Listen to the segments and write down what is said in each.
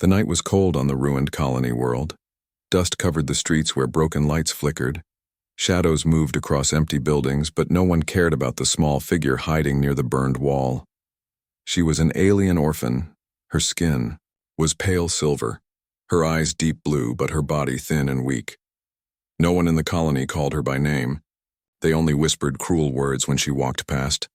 The night was cold on the ruined colony world. Dust covered the streets where broken lights flickered. Shadows moved across empty buildings, but no one cared about the small figure hiding near the burned wall. She was an alien orphan. Her skin was pale silver, her eyes deep blue, but her body thin and weak. No one in the colony called her by name. They only whispered cruel words when she walked past.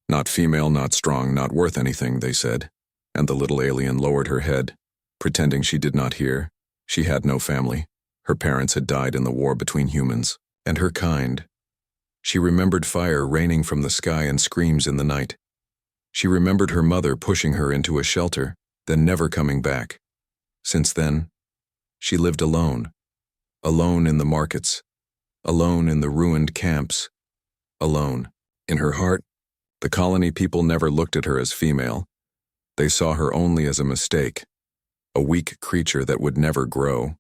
Not female, not strong, not worth anything, they said, and the little alien lowered her head, pretending she did not hear. She had no family. Her parents had died in the war between humans and her kind. She remembered fire raining from the sky and screams in the night. She remembered her mother pushing her into a shelter, then never coming back. Since then, she lived alone. Alone in the markets. Alone in the ruined camps. Alone. In her heart, the colony people never looked at her as female. They saw her only as a mistake, a weak creature that would never grow.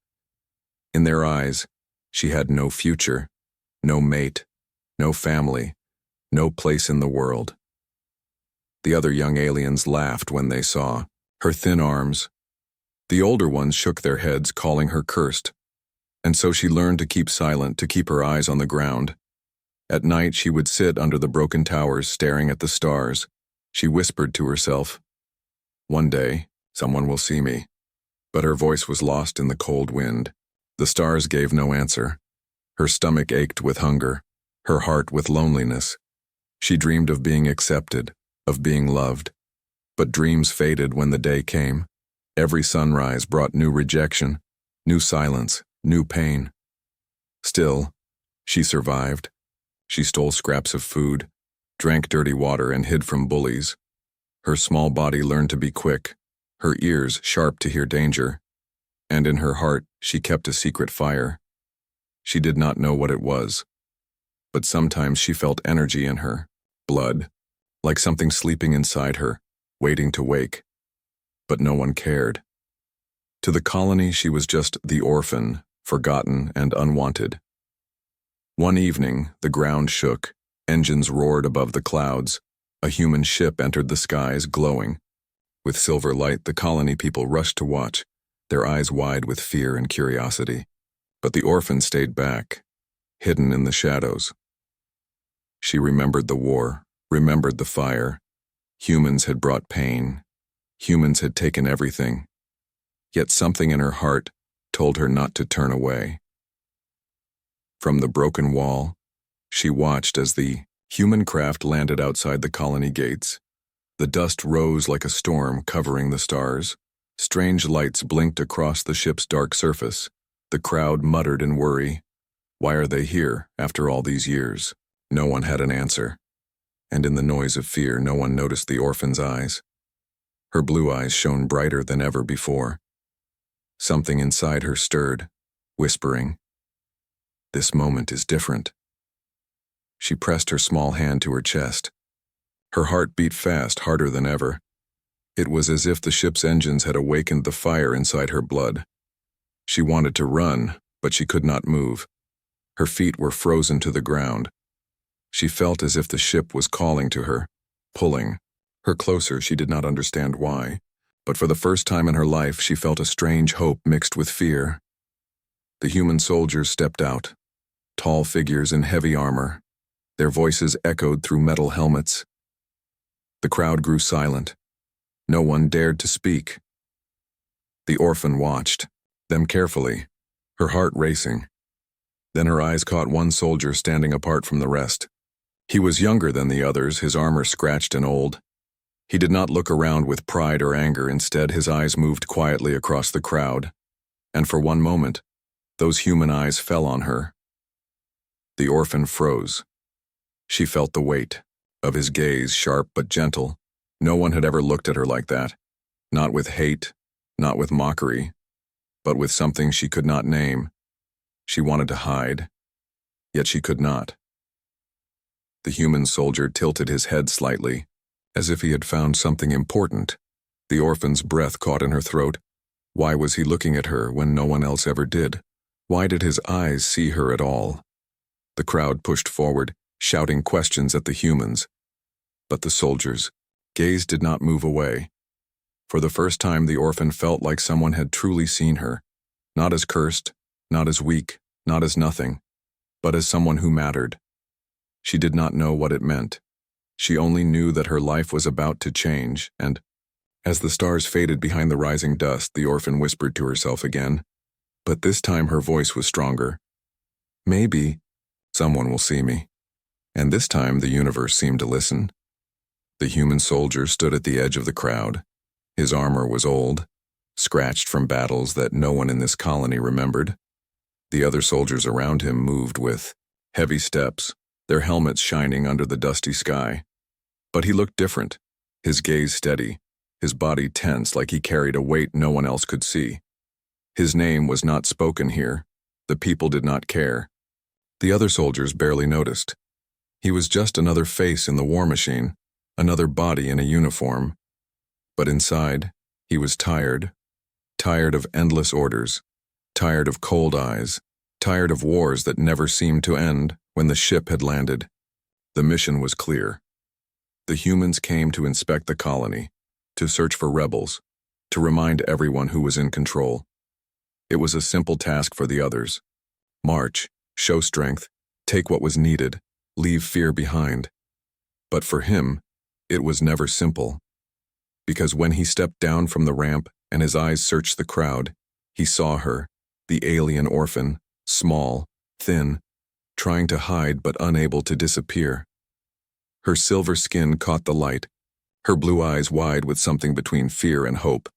In their eyes, she had no future, no mate, no family, no place in the world. The other young aliens laughed when they saw her thin arms. The older ones shook their heads, calling her cursed. And so she learned to keep silent, to keep her eyes on the ground. At night, she would sit under the broken towers, staring at the stars. She whispered to herself, "One day, someone will see me." But her voice was lost in the cold wind. The stars gave no answer. Her stomach ached with hunger, her heart with loneliness. She dreamed of being accepted, of being loved. But dreams faded when the day came. Every sunrise brought new rejection, new silence, new pain. Still, she survived. She stole scraps of food, drank dirty water, and hid from bullies. Her small body learned to be quick, her ears sharp to hear danger, and in her heart she kept a secret fire. She did not know what it was, but sometimes she felt energy in her, blood, like something sleeping inside her, waiting to wake. But no one cared. To the colony, she was just the orphan, forgotten and unwanted. One evening, the ground shook, engines roared above the clouds. A human ship entered the skies, glowing. With silver light, the colony people rushed to watch, their eyes wide with fear and curiosity. But the orphan stayed back, hidden in the shadows. She remembered the war, remembered the fire. Humans had brought pain. Humans had taken everything. Yet something in her heart told her not to turn away. From the broken wall, she watched as the human craft landed outside the colony gates. The dust rose like a storm, covering the stars. Strange lights blinked across the ship's dark surface. The crowd muttered in worry. Why are they here after all these years? No one had an answer. And in the noise of fear, no one noticed the orphan's eyes. Her blue eyes shone brighter than ever before. Something inside her stirred, whispering, "This moment is different." She pressed her small hand to her chest. Her heart beat fast, harder than ever. It was as if the ship's engines had awakened the fire inside her blood. She wanted to run, but she could not move. Her feet were frozen to the ground. She felt as if the ship was calling to her, pulling her closer. She did not understand why, but for the first time in her life, she felt a strange hope mixed with fear. The human soldiers stepped out, tall figures in heavy armor. Their voices echoed through metal helmets. The crowd grew silent. No one dared to speak. The orphan watched them carefully, her heart racing. Then her eyes caught one soldier standing apart from the rest. He was younger than the others, his armor scratched and old. He did not look around with pride or anger. Instead, his eyes moved quietly across the crowd. And for one moment, those human eyes fell on her. The orphan froze. She felt the weight of his gaze, sharp but gentle. No one had ever looked at her like that. Not with hate, not with mockery, but with something she could not name. She wanted to hide, yet she could not. The human soldier tilted his head slightly, as if he had found something important. The orphan's breath caught in her throat. Why was he looking at her when no one else ever did? Why did his eyes see her at all? The crowd pushed forward, shouting questions at the humans. But the soldiers' gaze did not move away. For the first time, the orphan felt like someone had truly seen her, not as cursed, not as weak, not as nothing, but as someone who mattered. She did not know what it meant. She only knew that her life was about to change, and, as the stars faded behind the rising dust, the orphan whispered to herself again. But this time her voice was stronger. Maybe someone will see me. And this time the universe seemed to listen. The human soldier stood at the edge of the crowd. His armor was old, scratched from battles that no one in this colony remembered. The other soldiers around him moved with heavy steps, their helmets shining under the dusty sky. But he looked different, his gaze steady, his body tense like he carried a weight no one else could see. His name was not spoken here. The people did not care. The other soldiers barely noticed. He was just another face in the war machine, another body in a uniform. But inside, he was tired. Tired of endless orders. Tired of cold eyes. Tired of wars that never seemed to end when the ship had landed. The mission was clear. The humans came to inspect the colony, to search for rebels, to remind everyone who was in control. It was a simple task for the others. March, show strength, take what was needed, leave fear behind. But for him, it was never simple. Because when he stepped down from the ramp and his eyes searched the crowd, he saw her, the alien orphan, small, thin, trying to hide but unable to disappear. Her silver skin caught the light, her blue eyes wide with something between fear and hope.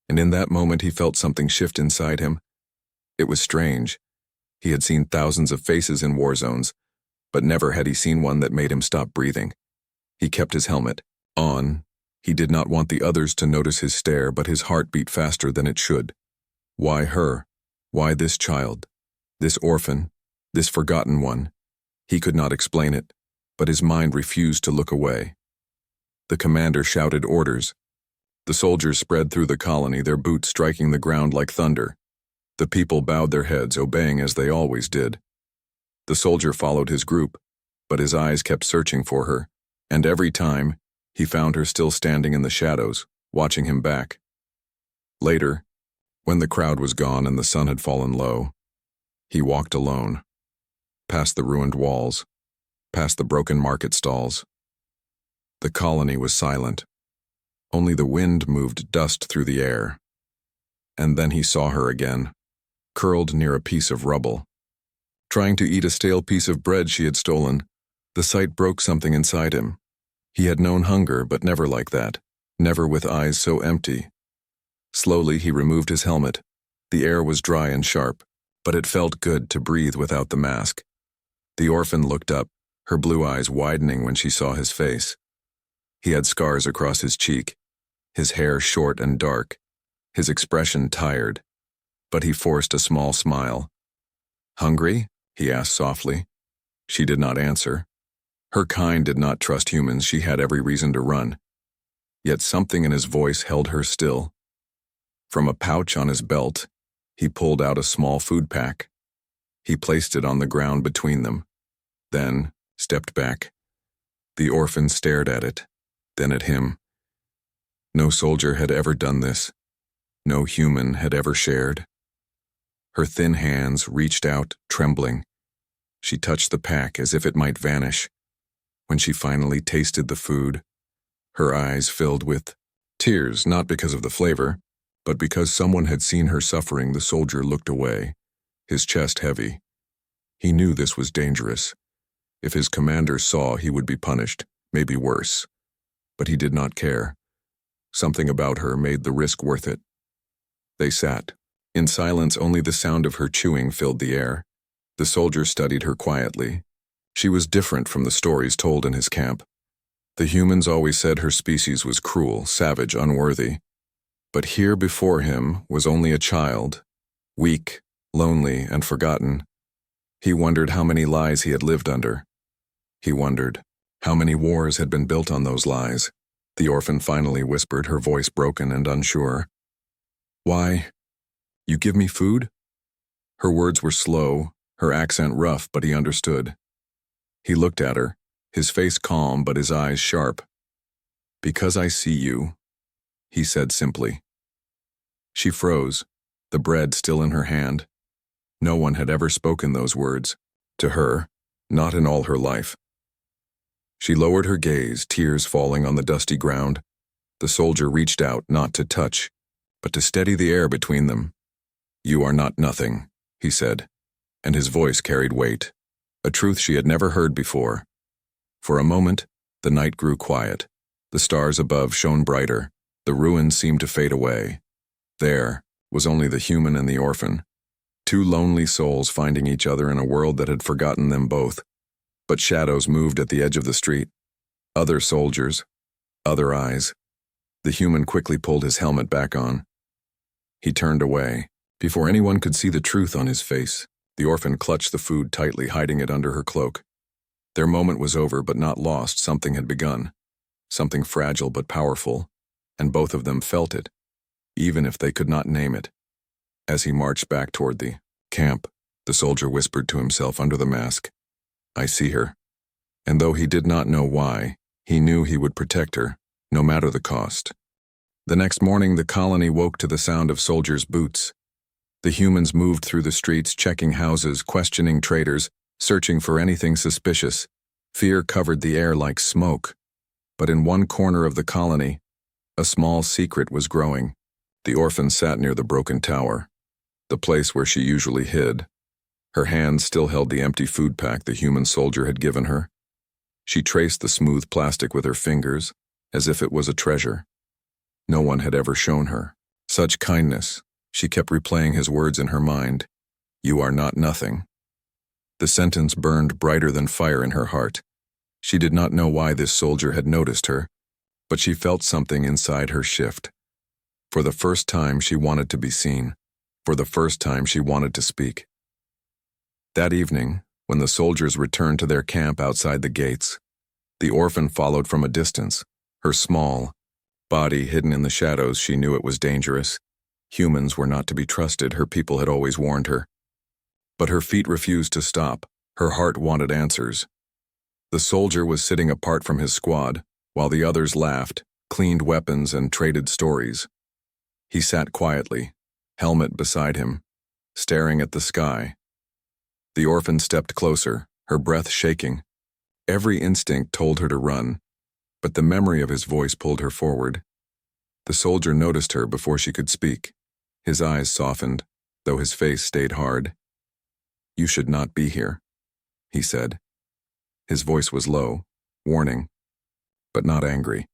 And in that moment he felt something shift inside him. It was strange. He had seen thousands of faces in war zones, but never had he seen one that made him stop breathing. He kept his helmet on. He did not want the others to notice his stare, but his heart beat faster than it should. Why her? Why this child? This orphan? This forgotten one? He could not explain it, but his mind refused to look away. The commander shouted orders. The soldiers spread through the colony, their boots striking the ground like thunder. The people bowed their heads, obeying as they always did. The soldier followed his group, but his eyes kept searching for her, and every time, he found her still standing in the shadows, watching him back. Later, when the crowd was gone and the sun had fallen low, he walked alone, past the ruined walls, past the broken market stalls. The colony was silent. Only the wind moved dust through the air. And then he saw her again, curled near a piece of rubble. Trying to eat a stale piece of bread she had stolen, the sight broke something inside him. He had known hunger, but never like that, never with eyes so empty. Slowly he removed his helmet. The air was dry and sharp, but it felt good to breathe without the mask. The orphan looked up, her blue eyes widening when she saw his face. He had scars across his cheek, his hair short and dark, his expression tired, but he forced a small smile. "Hungry?" he asked softly. She did not answer. Her kind did not trust humans. She had every reason to run. Yet something in his voice held her still. From a pouch on his belt, he pulled out a small food pack. He placed it on the ground between them, then stepped back. The orphan stared at it, then at him. No soldier had ever done this. No human had ever shared. Her thin hands reached out, trembling. She touched the pack as if it might vanish. When she finally tasted the food, her eyes filled with tears, not because of the flavor, but because someone had seen her suffering. The soldier looked away, his chest heavy. He knew this was dangerous. If his commander saw, he would be punished, maybe worse. But he did not care. Something about her made the risk worth it. They sat. In silence, only the sound of her chewing filled the air. The soldier studied her quietly. She was different from the stories told in his camp. The humans always said her species was cruel, savage, unworthy. But here before him was only a child, weak, lonely, and forgotten. He wondered how many lies he had lived under. He wondered how many wars had been built on those lies. The orphan finally whispered, her voice broken and unsure. "Why? You give me food?" Her words were slow, her accent rough, but he understood. He looked at her, his face calm but his eyes sharp. "Because I see you. he said simply. She froze, the bread still in her hand. No one had ever spoken those words. To her, not in all her life. She lowered her gaze, tears falling on the dusty ground. The soldier reached out, not to touch, but to steady the air between them. "You are not nothing," he said, and his voice carried weight, a truth she had never heard before. For a moment, the night grew quiet. The stars above shone brighter. The ruins seemed to fade away. There was only the human and the orphan, two lonely souls finding each other in a world that had forgotten them both. But shadows moved at the edge of the street. Other soldiers, other eyes. The human quickly pulled his helmet back on. He turned away. Before anyone could see the truth on his face, the orphan clutched the food tightly, hiding it under her cloak. Their moment was over, but not lost. Something had begun. Something fragile but powerful, and both of them felt it, even if they could not name it. As he marched back toward the camp, the soldier whispered to himself under the mask, "I see her." And though he did not know why, he knew he would protect her, no matter the cost. The next morning, the colony woke to the sound of soldiers' boots. The humans moved through the streets, checking houses, questioning traders, searching for anything suspicious. Fear covered the air like smoke. But in one corner of the colony, a small secret was growing. The orphan sat near the broken tower, the place where she usually hid. Her hands still held the empty food pack the human soldier had given her. She traced the smooth plastic with her fingers, as if it was a treasure. No one had ever shown her such kindness. She kept replaying his words in her mind. "You are not nothing." The sentence burned brighter than fire in her heart. She did not know why this soldier had noticed her, but she felt something inside her shift. For the first time, she wanted to be seen. For the first time, she wanted to speak. That evening, when the soldiers returned to their camp outside the gates, the orphan followed from a distance, her small body hidden in the shadows. She knew it was dangerous. Humans were not to be trusted, her people had always warned her. But her feet refused to stop. Her heart wanted answers. The soldier was sitting apart from his squad, while the others laughed, cleaned weapons, and traded stories. He sat quietly, helmet beside him, staring at the sky. The orphan stepped closer, her breath shaking. Every instinct told her to run, but the memory of his voice pulled her forward. The soldier noticed her before she could speak. His eyes softened, though his face stayed hard. "You should not be here," he said. His voice was low, warning, but not angry.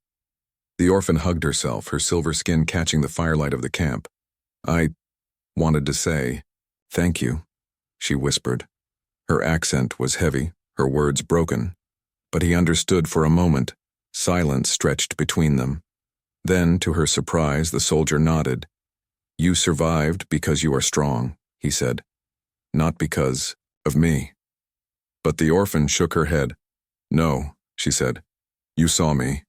The orphan hugged herself, her silver skin catching the firelight of the camp. "I wanted to say, thank you," she whispered. Her accent was heavy, her words broken, but he understood for a moment. Silence stretched between them. Then, to her surprise, the soldier nodded. "You survived because you are strong," he said. "Not because of me." But the orphan shook her head. "No," she said. "You saw me."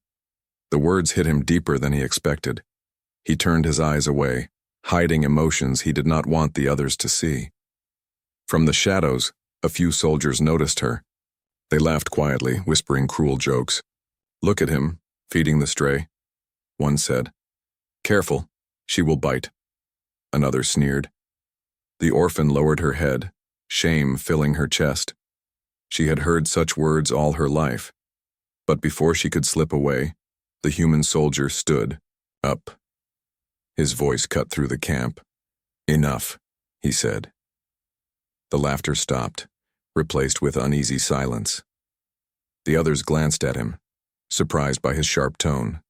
The words hit him deeper than he expected. He turned his eyes away, hiding emotions he did not want the others to see. From the shadows, a few soldiers noticed her. They laughed quietly, whispering cruel jokes. "Look at him, feeding the stray," one said. "Careful, she will bite," another sneered. The orphan lowered her head, shame filling her chest. She had heard such words all her life. But before she could slip away, the human soldier stood up. His voice cut through the camp. "Enough," he said. The laughter stopped, replaced with uneasy silence. The others glanced at him, surprised by his sharp tone.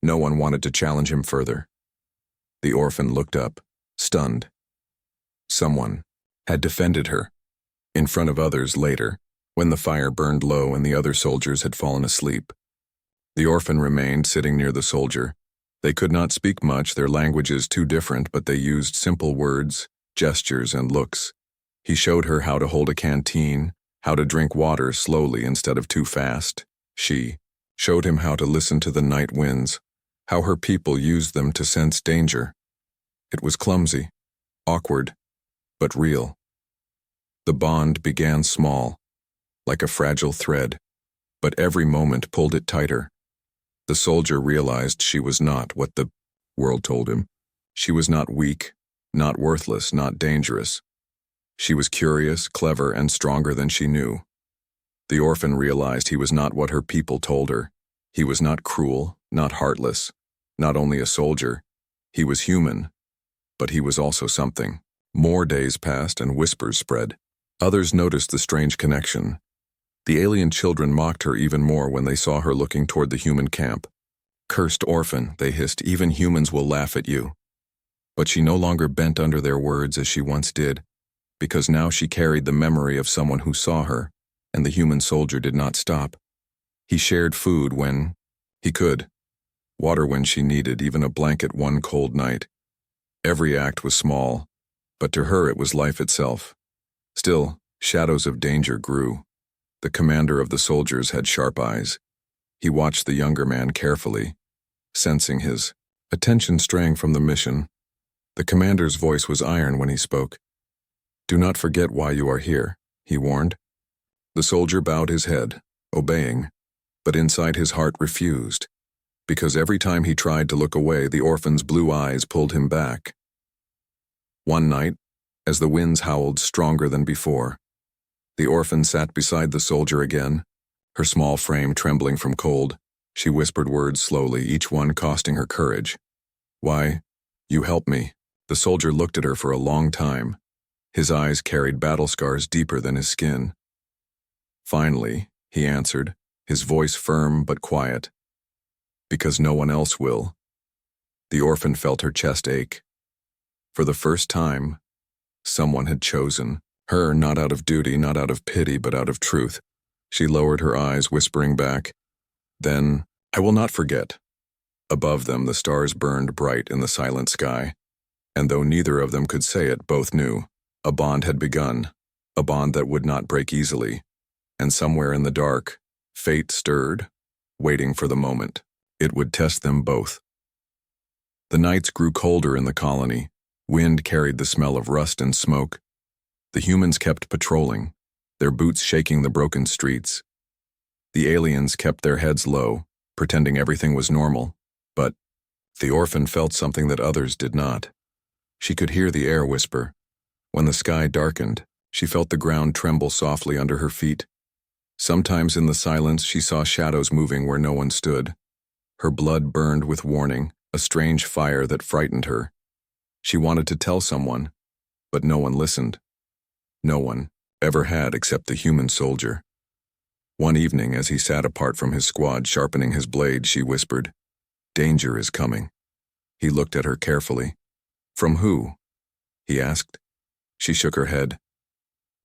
No one wanted to challenge him further. The orphan looked up, stunned. Someone had defended her. In front of others later, when the fire burned low and the other soldiers had fallen asleep. The orphan remained sitting near the soldier. They could not speak much, their languages too different, but they used simple words, gestures, and looks. He showed her how to hold a canteen, how to drink water slowly instead of too fast. She showed him how to listen to the night winds, how her people used them to sense danger. It was clumsy, awkward, but real. The bond began small, like a fragile thread, but every moment pulled it tighter. The soldier realized she was not what the world told him. She was not weak, not worthless, not dangerous. She was curious, clever, and stronger than she knew. The orphan realized he was not what her people told her. He was not cruel, not heartless, not only a soldier. He was human, but he was also something. More days passed and whispers spread. Others noticed the strange connection. The alien children mocked her even more when they saw her looking toward the human camp. "Cursed orphan," they hissed, "even humans will laugh at you." But she no longer bent under their words as she once did, because now she carried the memory of someone who saw her, and the human soldier did not stop. He shared food when he could, water when she needed, even a blanket one cold night. Every act was small, but to her it was life itself. Still, shadows of danger grew. The commander of the soldiers had sharp eyes. He watched the younger man carefully, sensing his attention straying from the mission. The commander's voice was iron when he spoke. "Do not forget why you are here," he warned. The soldier bowed his head, obeying, but inside his heart refused, because every time he tried to look away, the orphan's blue eyes pulled him back. One night, as the winds howled stronger than before, the orphan sat beside the soldier again, her small frame trembling from cold. She whispered words slowly, each one costing her courage. "Why, you help me." The soldier looked at her for a long time. His eyes carried battle scars deeper than his skin. Finally, he answered, his voice firm but quiet. "Because no one else will." The orphan felt her chest ache. For the first time, someone had chosen her, not out of duty, not out of pity, but out of truth. She lowered her eyes, whispering back, "Then, I will not forget." Above them, the stars burned bright in the silent sky, and though neither of them could say it, both knew. A bond had begun, a bond that would not break easily, and somewhere in the dark, fate stirred, waiting for the moment. It would test them both. The nights grew colder in the colony. Wind carried the smell of rust and smoke. The humans kept patrolling, their boots shaking the broken streets. The aliens kept their heads low, pretending everything was normal, but the orphan felt something that others did not. She could hear the air whisper. When the sky darkened, she felt the ground tremble softly under her feet. Sometimes in the silence, she saw shadows moving where no one stood. Her blood burned with warning, a strange fire that frightened her. She wanted to tell someone, but no one listened. No one ever had except the human soldier. One evening, as he sat apart from his squad sharpening his blade, she whispered, "Danger is coming." He looked at her carefully. "From who?" he asked. She shook her head.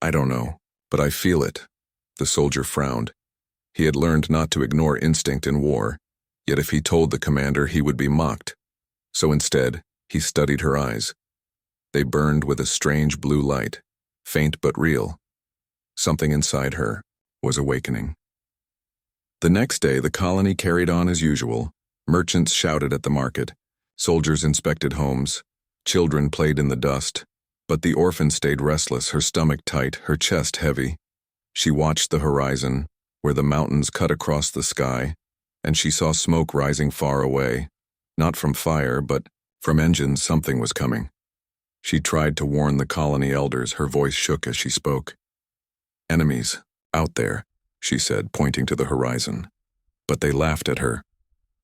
"I don't know, but I feel it." The soldier frowned. He had learned not to ignore instinct in war, yet if he told the commander, he would be mocked. So instead, he studied her eyes. They burned with a strange blue light, faint but real. Something inside her was awakening. The next day, the colony carried on as usual. Merchants shouted at the market. Soldiers inspected homes. Children played in the dust. But the orphan stayed restless, her stomach tight, her chest heavy. She watched the horizon, where the mountains cut across the sky, and she saw smoke rising far away. Not from fire, but from engines. Something was coming. She tried to warn the colony elders, her voice shook as she spoke. "Enemies, out there," she said, pointing to the horizon. But they laughed at her.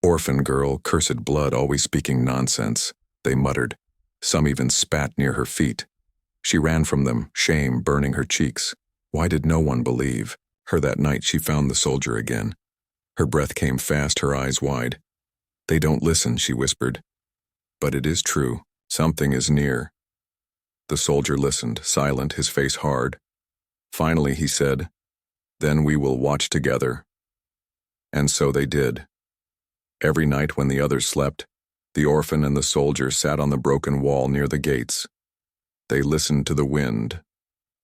"Orphan girl, cursed blood, always speaking nonsense," they muttered. Some even spat near her feet. She ran from them, shame burning her cheeks. Why did no one believe her? That night she found the soldier again. Her breath came fast, her eyes wide. "They don't listen," she whispered. "But it is true. Something is near." The soldier listened, silent, his face hard. Finally he said, "Then we will watch together." And so they did. Every night when the others slept, the orphan and the soldier sat on the broken wall near the gates. They listened to the wind,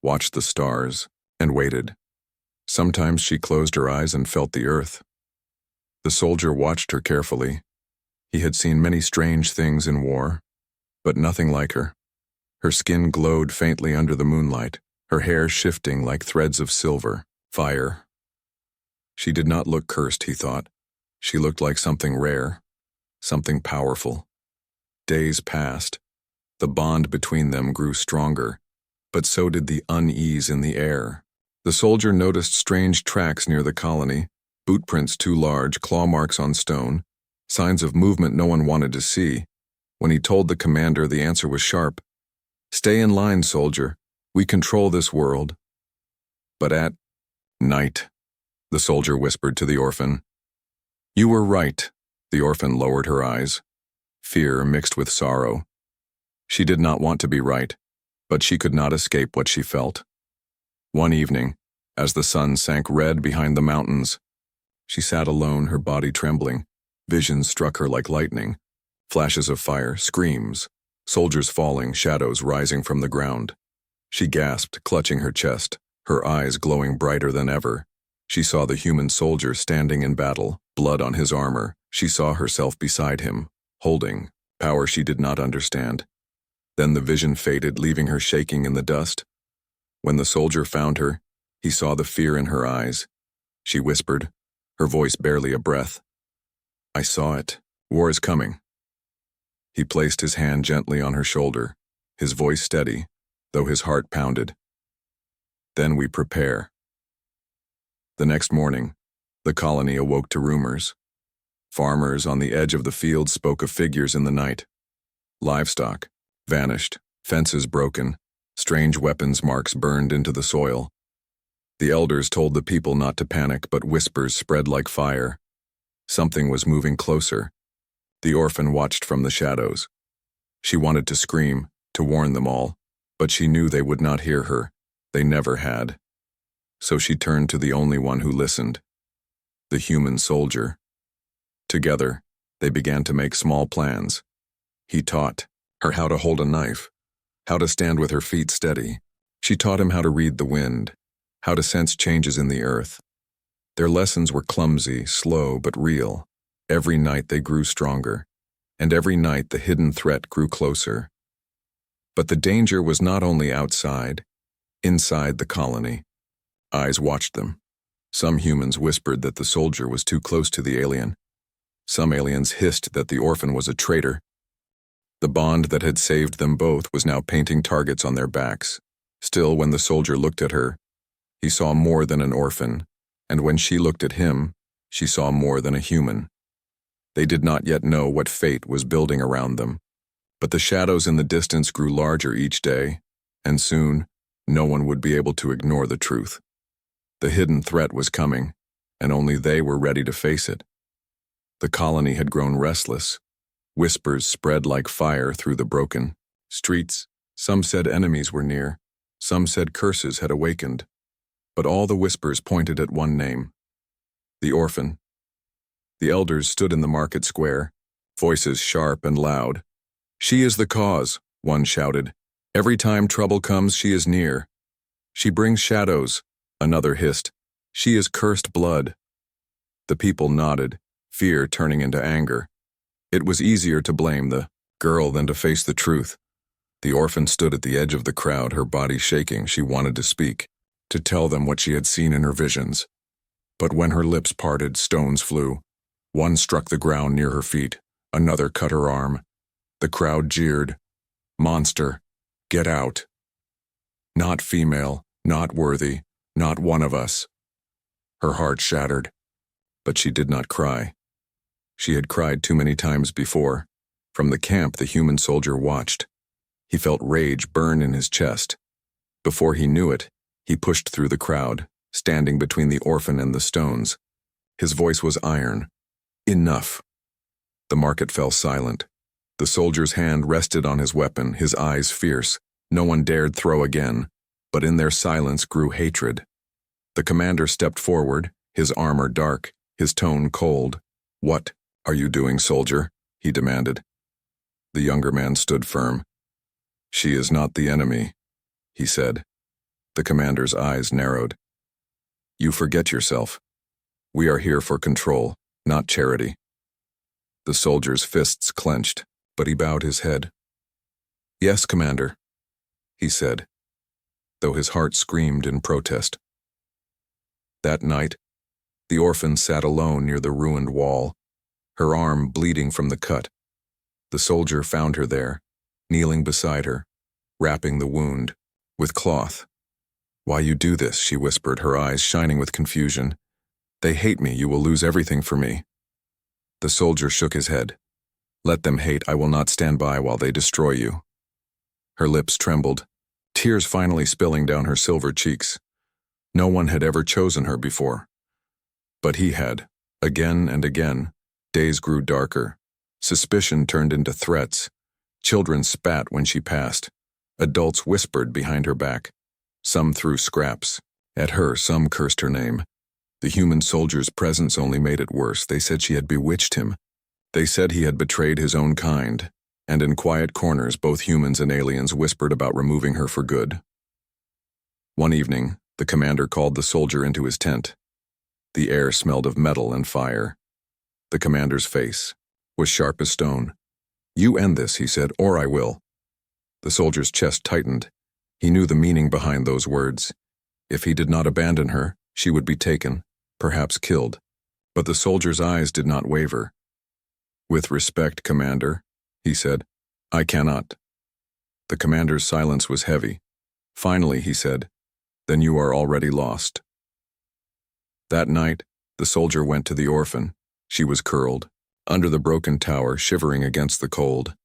watched the stars, and waited. Sometimes she closed her eyes and felt the earth. The soldier watched her carefully. He had seen many strange things in war, but nothing like her. Her skin glowed faintly under the moonlight, her hair shifting like threads of silver, fire. She did not look cursed, he thought. She looked like something rare, something powerful. Days passed. The bond between them grew stronger, but so did the unease in the air. The soldier noticed strange tracks near the colony, boot prints too large, claw marks on stone, signs of movement no one wanted to see. When he told the commander, the answer was sharp. "Stay in line, soldier. We control this world." But at night, the soldier whispered to the orphan. "You were right." The orphan lowered her eyes, fear mixed with sorrow. She did not want to be right, but she could not escape what she felt. One evening, as the sun sank red behind the mountains, she sat alone, her body trembling. Visions struck her like lightning. Flashes of fire, screams, soldiers falling, shadows rising from the ground. She gasped, clutching her chest, her eyes glowing brighter than ever. She saw the human soldier standing in battle, blood on his armor. She saw herself beside him, holding power she did not understand. Then the vision faded, leaving her shaking in the dust. When the soldier found her, he saw the fear in her eyes. She whispered, her voice barely a breath. "I saw it. War is coming." He placed his hand gently on her shoulder, his voice steady, though his heart pounded. "Then we prepare." The next morning, the colony awoke to rumors. Farmers on the edge of the field spoke of figures in the night. Livestock vanished, fences broken, strange weapons marks burned into the soil. The elders told the people not to panic, but whispers spread like fire. Something was moving closer. The orphan watched from the shadows. She wanted to scream, to warn them all, but she knew they would not hear her. They never had. So she turned to the only one who listened, the human soldier. Together, they began to make small plans. He taught her how to hold a knife, how to stand with her feet steady. She taught him how to read the wind, how to sense changes in the earth. Their lessons were clumsy, slow, but real. Every night they grew stronger, and every night the hidden threat grew closer. But the danger was not only outside, inside the colony. Eyes watched them. Some humans whispered that the soldier was too close to the alien. Some aliens hissed that the orphan was a traitor. The bond that had saved them both was now painting targets on their backs. Still, when the soldier looked at her, he saw more than an orphan, and when she looked at him, she saw more than a human. They did not yet know what fate was building around them, but the shadows in the distance grew larger each day, and soon, no one would be able to ignore the truth. The hidden threat was coming, and only they were ready to face it. The colony had grown restless. Whispers spread like fire through the broken streets. Some said enemies were near. Some said curses had awakened. But all the whispers pointed at one name: the orphan. The elders stood in the market square, voices sharp and loud. "She is the cause," one shouted. "Every time trouble comes, she is near. She brings shadows," another hissed. "She is cursed blood." The people nodded, fear turning into anger. It was easier to blame the girl than to face the truth. The orphan stood at the edge of the crowd, her body shaking. She wanted to speak, to tell them what she had seen in her visions. But when her lips parted, stones flew. One struck the ground near her feet, another cut her arm. The crowd jeered. "Monster, get out. Not female, not worthy, not one of us." Her heart shattered, but she did not cry. She had cried too many times before. From the camp, the human soldier watched. He felt rage burn in his chest. Before he knew it, he pushed through the crowd, standing between the orphan and the stones. His voice was iron. "Enough." The market fell silent. The soldier's hand rested on his weapon, his eyes fierce. No one dared throw again, but in their silence grew hatred. The commander stepped forward, his armor dark, his tone cold. "What are you doing, soldier?" he demanded. The younger man stood firm. "She is not the enemy," he said. The commander's eyes narrowed. "You forget yourself. We are here for control, not charity." The soldier's fists clenched, but he bowed his head. "Yes, Commander," he said, though his heart screamed in protest. That night, The orphan sat alone near the ruined wall, her arm bleeding from the cut. The soldier found her there, kneeling beside her, wrapping the wound with cloth. "Why you do this?" she whispered, her eyes shining with confusion. "They hate me. You will lose everything for me." The soldier shook his head. "Let them hate. I will not stand by while they destroy you." Her lips trembled, tears finally spilling down her silver cheeks. No one had ever chosen her before. But he had, again and again. Days grew darker. Suspicion turned into threats. Children spat when she passed. Adults whispered behind her back. Some threw scraps at her, some cursed her name. The human soldier's presence only made it worse. They said she had bewitched him. They said he had betrayed his own kind. And in quiet corners, both humans and aliens whispered about removing her for good. One evening, the commander called the soldier into his tent. The air smelled of metal and fire. The commander's face was sharp as stone. "You end this," he said, "or I will." The soldier's chest tightened. He knew the meaning behind those words. If he did not abandon her, she would be taken, perhaps killed. But the soldier's eyes did not waver. "With respect, Commander," he said, "I cannot." The commander's silence was heavy. Finally, he said, "Then you are already lost." That night, the soldier went to the orphan. She was curled, under the broken tower, shivering against the cold.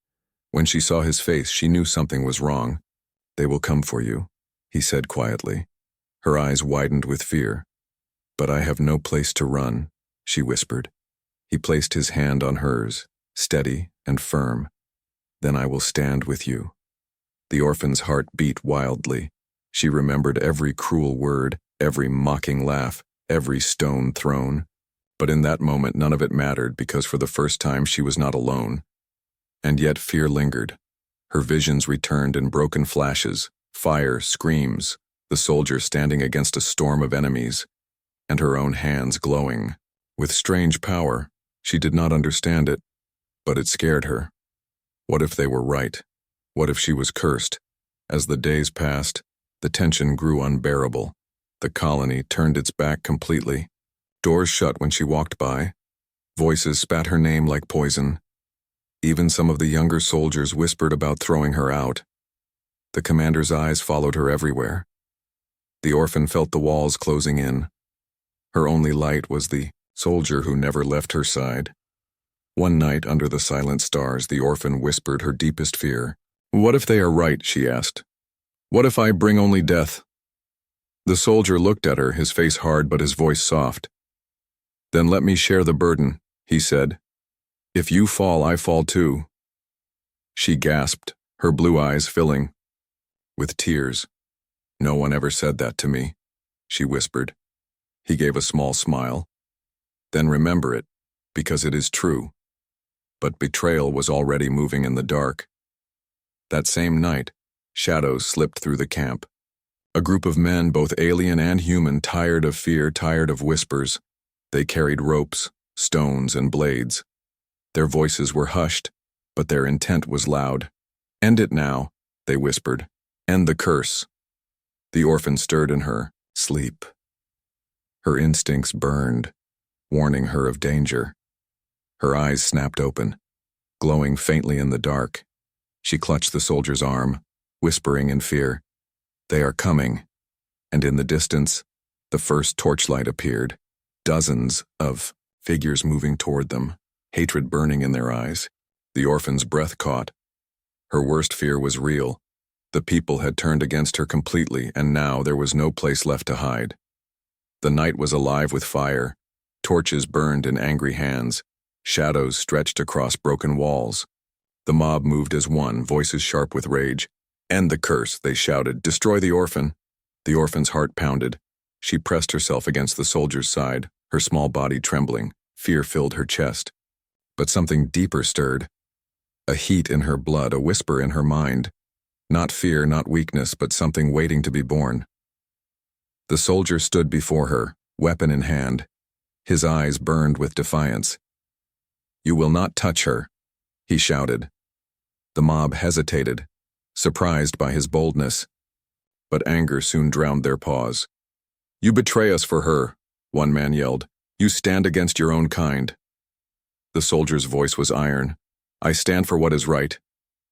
When she saw his face, she knew something was wrong. "They will come for you," he said quietly. Her eyes widened with fear. "But I have no place to run," she whispered. He placed his hand on hers, steady and firm. "Then I will stand with you." The orphan's heart beat wildly. She remembered every cruel word, every mocking laugh, every stone thrown. But in that moment, none of it mattered, because for the first time she was not alone. And yet fear lingered. Her visions returned in broken flashes, fire, screams, the soldier standing against a storm of enemies, and her own hands glowing with strange power. She did not understand it, but it scared her. What if they were right? What if she was cursed? As the days passed, the tension grew unbearable. The colony turned its back completely. Doors shut when she walked by. Voices spat her name like poison. Even some of the younger soldiers whispered about throwing her out. The commander's eyes followed her everywhere. The orphan felt the walls closing in. Her only light was the soldier who never left her side. One night, under the silent stars, the orphan whispered her deepest fear. "What if they are right?" she asked. "What if I bring only death?" The soldier looked at her, his face hard but his voice soft. "Then let me share the burden," he said. "If you fall, I fall too." She gasped, her blue eyes filling with tears. "No one ever said that to me," she whispered. He gave a small smile. "Then remember it, because it is true." But betrayal was already moving in the dark. That same night, shadows slipped through the camp. A group of men, both alien and human, tired of fear, tired of whispers. They carried ropes, stones, and blades. Their voices were hushed, but their intent was loud. "End it now," they whispered. "End the curse." The orphan stirred in her. Sleep. Her instincts burned, warning her of danger. Her eyes snapped open, glowing faintly in the dark. She clutched the soldier's arm, whispering in fear, "They are coming." And in the distance, the first torchlight appeared. Dozens of figures moving toward them, hatred burning in their eyes. The orphan's breath caught. Her worst fear was real. The people had turned against her completely, and now there was no place left to hide. The night was alive with fire. Torches burned in angry hands. Shadows stretched across broken walls. The mob moved as one, voices sharp with rage. "End the curse," they shouted. "Destroy the orphan." The orphan's heart pounded. She pressed herself against the soldier's side, her small body trembling. Fear filled her chest. But something deeper stirred. A heat in her blood, a whisper in her mind. Not fear, not weakness, but something waiting to be born. The soldier stood before her, weapon in hand. His eyes burned with defiance. "You will not touch her," he shouted. The mob hesitated, surprised by his boldness. But anger soon drowned their pause. "You betray us for her," one man yelled. You stand against your own kind. The soldier's voice was iron. I stand for what is right.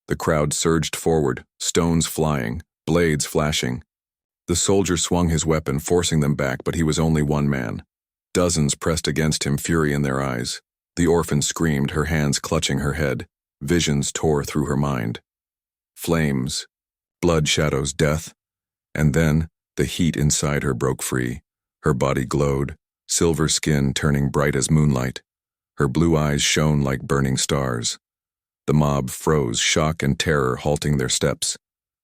The crowd surged forward, stones flying, blades flashing. The soldier swung his weapon, forcing them back, but he was only one man. Dozens pressed against him, fury in their eyes. The orphan screamed, her hands clutching her head. Visions tore through her mind. Flames, blood, shadows, death. And then, the heat inside her broke free. Her body glowed, silver skin turning bright as moonlight. Her blue eyes shone like burning stars. The mob froze, shock and terror halting their steps.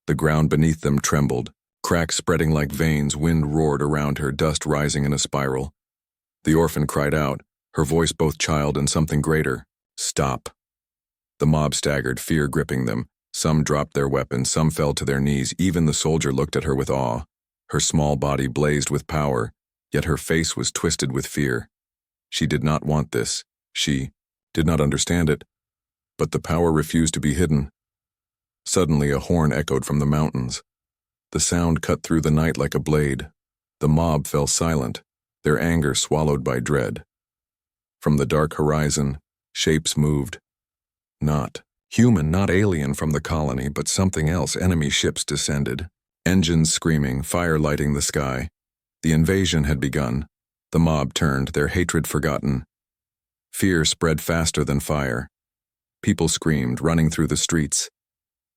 The ground beneath them trembled, cracks spreading like veins, wind roared around her, dust rising in a spiral. The orphan cried out, her voice both child and something greater. Stop. The mob staggered, fear gripping them. Some dropped their weapons, some fell to their knees. Even the soldier looked at her with awe. Her small body blazed with power, yet her face was twisted with fear. She did not want this. She did not understand it. But the power refused to be hidden. Suddenly a horn echoed from the mountains. The sound cut through the night like a blade. The mob fell silent, their anger swallowed by dread. From the dark horizon, shapes moved. Not human, not alien from the colony, but something else. Enemy ships descended, engines screaming, fire lighting the sky. The invasion had begun. The mob turned, their hatred forgotten. Fear spread faster than fire. People screamed, running through the streets.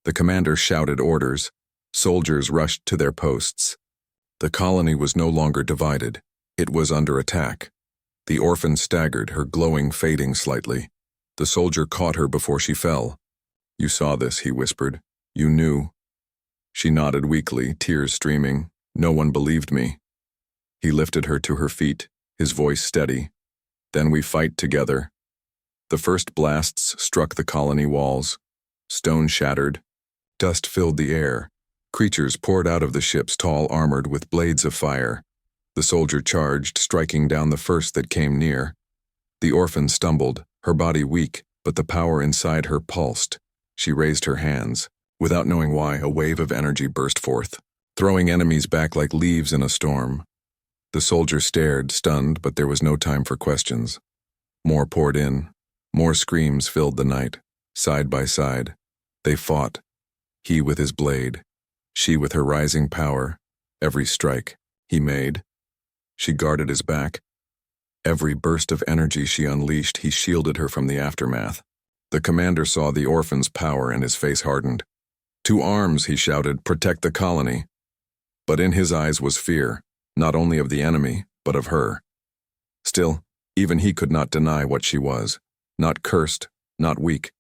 The commander shouted orders. Soldiers rushed to their posts. The colony was no longer divided. It was under attack. The orphan staggered, her glowing fading slightly. The soldier caught her before she fell. You saw this, he whispered. You knew. She nodded weakly, tears streaming. No one believed me. He lifted her to her feet, his voice steady. Then we fight together. The first blasts struck the colony walls. Stone shattered. Dust filled the air. Creatures poured out of the ships, tall, armored with blades of fire. The soldier charged, striking down the first that came near. The orphan stumbled, her body weak, but the power inside her pulsed. She raised her hands. Without knowing why, a wave of energy burst forth, throwing enemies back like leaves in a storm. The soldier stared, stunned, but there was no time for questions. More poured in. More screams filled the night. Side by side, they fought. He with his blade, she with her rising power. Every strike he made, she guarded his back. Every burst of energy she unleashed, he shielded her from the aftermath. The commander saw the orphan's power and his face hardened. To arms, he shouted, protect the colony. But in his eyes was fear, not only of the enemy, but of her. Still, even he could not deny what she was. Not cursed, not weak,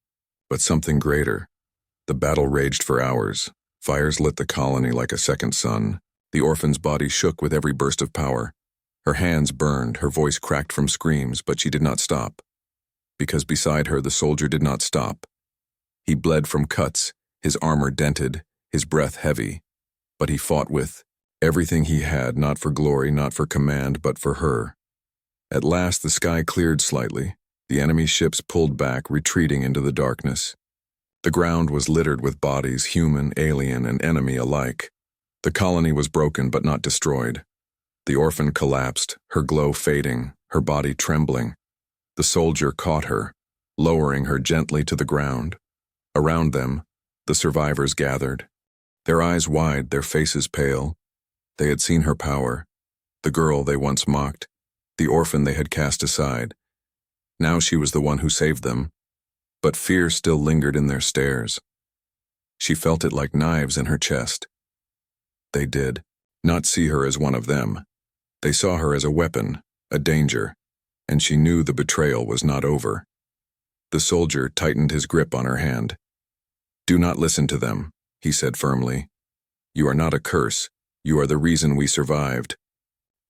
but something greater. The battle raged for hours. Fires lit the colony like a second sun. The orphan's body shook with every burst of power. Her hands burned, her voice cracked from screams, but she did not stop. Because beside her the soldier did not stop. He bled from cuts, his armor dented, his breath heavy. But he fought with everything he had, not for glory, not for command, but for her. At last the sky cleared slightly. The enemy ships pulled back, retreating into the darkness. The ground was littered with bodies, human, alien, and enemy alike. The colony was broken but not destroyed. The orphan collapsed, her glow fading, her body trembling. The soldier caught her, lowering her gently to the ground. Around them, the survivors gathered, their eyes wide, their faces pale. They had seen her power, the girl they once mocked, the orphan they had cast aside. Now she was the one who saved them, but fear still lingered in their stares. She felt it like knives in her chest. They did not see her as one of them. They saw her as a weapon, a danger, and she knew the betrayal was not over. The soldier tightened his grip on her hand. Do not listen to them, he said firmly. You are not a curse. You are the reason we survived.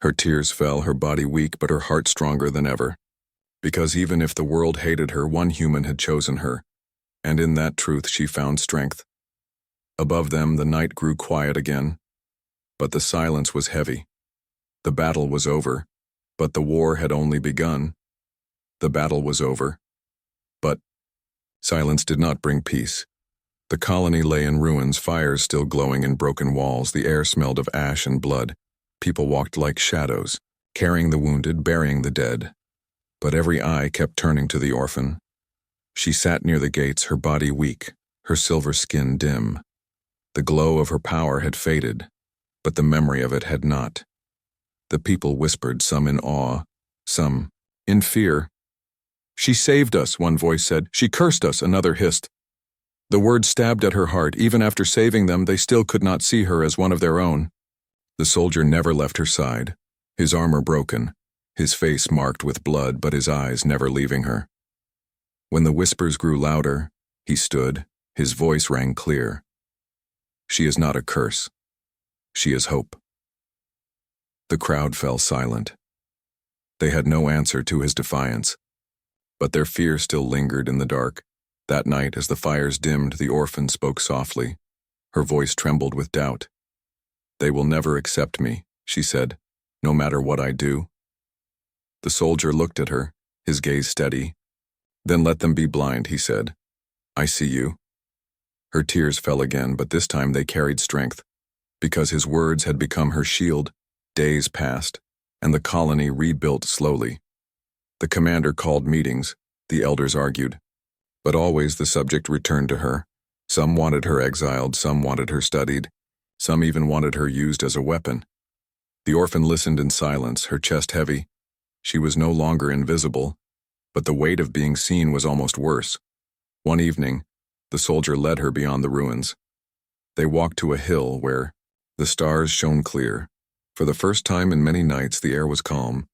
Her tears fell, her body weak, but her heart stronger than ever. Because even if the world hated her, one human had chosen her, and in that truth she found strength. Above them, the night grew quiet again, but the silence was heavy. The battle was over, but the war had only begun. The battle was over, but silence did not bring peace. The colony lay in ruins, fires still glowing in broken walls. The air smelled of ash and blood. People walked like shadows, carrying the wounded, burying the dead. But every eye kept turning to the orphan. She sat near the gates, her body weak, her silver skin dim. The glow of her power had faded, but the memory of it had not. The people whispered, some in awe, some in fear. "She saved us," one voice said. "She cursed us," another hissed. The words stabbed at her heart. Even after saving them, they still could not see her as one of their own. The soldier never left her side, his armor broken, his face marked with blood, but his eyes never leaving her. When the whispers grew louder, he stood, his voice rang clear. "She is not a curse. She is hope." The crowd fell silent. They had no answer to his defiance, but their fear still lingered in the dark. That night, as the fires dimmed, the orphan spoke softly. Her voice trembled with doubt. "They will never accept me," she said, "no matter what I do." The soldier looked at her, his gaze steady. "Then let them be blind," he said. "I see you." Her tears fell again, but this time they carried strength. Because his words had become her shield, days passed, and the colony rebuilt slowly. The commander called meetings, the elders argued. But always the subject returned to her. Some wanted her exiled, some wanted her studied, some even wanted her used as a weapon. The orphan listened in silence, her chest heavy. She was no longer invisible, but the weight of being seen was almost worse. One evening, the soldier led her beyond the ruins. They walked to a hill where the stars shone clear. For the first time in many nights, the air was calm.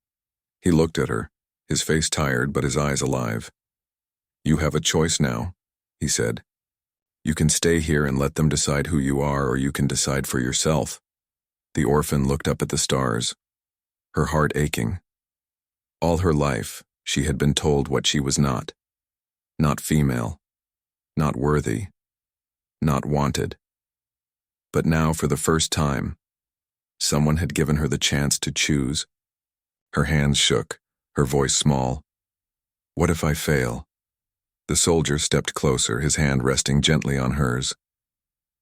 He looked at her, his face tired but his eyes alive. "You have a choice now," he said. "You can stay here and let them decide who you are, or you can decide for yourself." The orphan looked up at the stars, her heart aching. All her life, she had been told what she was not. Not female, not worthy, not wanted. But now, for the first time, someone had given her the chance to choose. Her hands shook, her voice small. "What if I fail?" The soldier stepped closer, his hand resting gently on hers.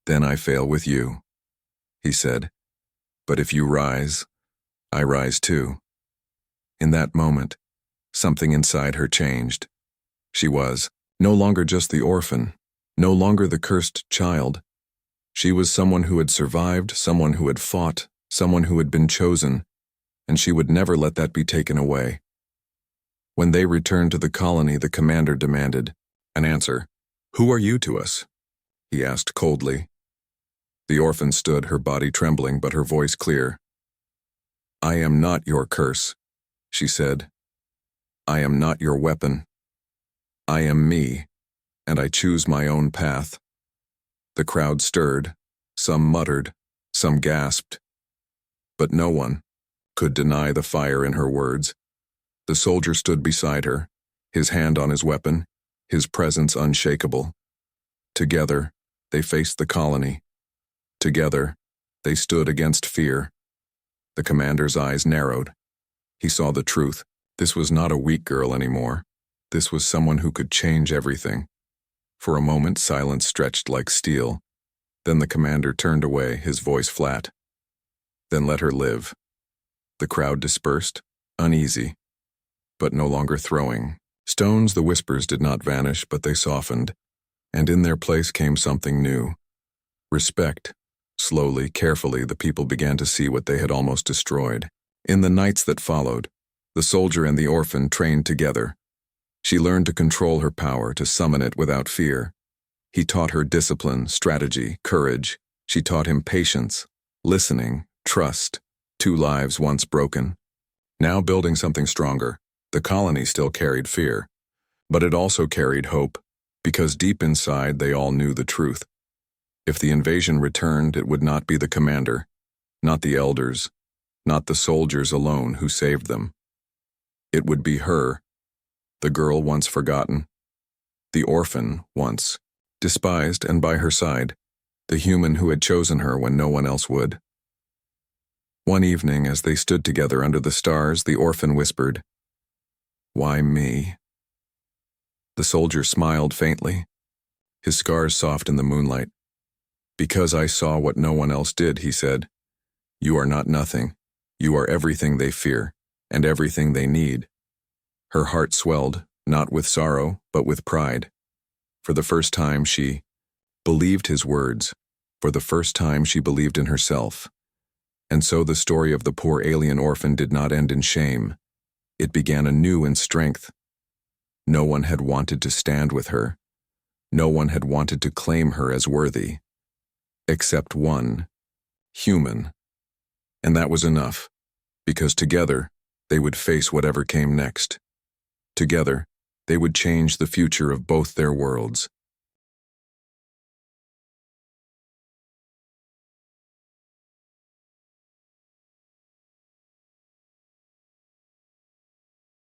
"Then I fail with you," he said. "But if you rise, I rise too." In that moment, something inside her changed. She was no longer just the orphan, no longer the cursed child. She was someone who had survived, someone who had fought, someone who had been chosen, and she would never let that be taken away. When they returned to the colony, the commander demanded an answer. "Who are you to us?" he asked coldly. The orphan stood, her body trembling but her voice clear. "I am not your curse," she said. "I am not your weapon. I am me, and I choose my own path." The crowd stirred, some muttered, some gasped, but no one could deny the fire in her words. The soldier stood beside her, his hand on his weapon, his presence unshakable. Together, they faced the colony. Together, they stood against fear. The commander's eyes narrowed. He saw the truth. This was not a weak girl anymore. This was someone who could change everything. For a moment, silence stretched like steel. Then the commander turned away, his voice flat. "Then let her live." The crowd dispersed, uneasy, but no longer throwing stones. The whispers did not vanish, but they softened, and in their place came something new. Respect. Slowly, carefully, the people began to see what they had almost destroyed. In the nights that followed, the soldier and the orphan trained together. She learned to control her power, to summon it without fear. He taught her discipline, strategy, courage. She taught him patience, listening, trust. 2 lives once broken, now building something stronger. The colony still carried fear, but it also carried hope, because deep inside they all knew the truth. If the invasion returned, it would not be the commander, not the elders, not the soldiers alone who saved them. It would be her, the girl once forgotten, the orphan once despised, and by her side, the human who had chosen her when no one else would. One evening, as they stood together under the stars, the orphan whispered, "Why me?" The soldier smiled faintly, his scars soft in the moonlight. "Because I saw what no one else did," he said. "You are not nothing. You are everything they fear. and everything they need. Her heart swelled, not with sorrow, but with pride. For the first time she believed his words. For the first time she believed in herself. And so the story of the poor alien orphan did not end in shame. It began anew in strength. No one had wanted to stand with her. No one had wanted to claim her as worthy. Except one, human. And that was enough, because together they would face whatever came next. Together, they would change the future of both their worlds.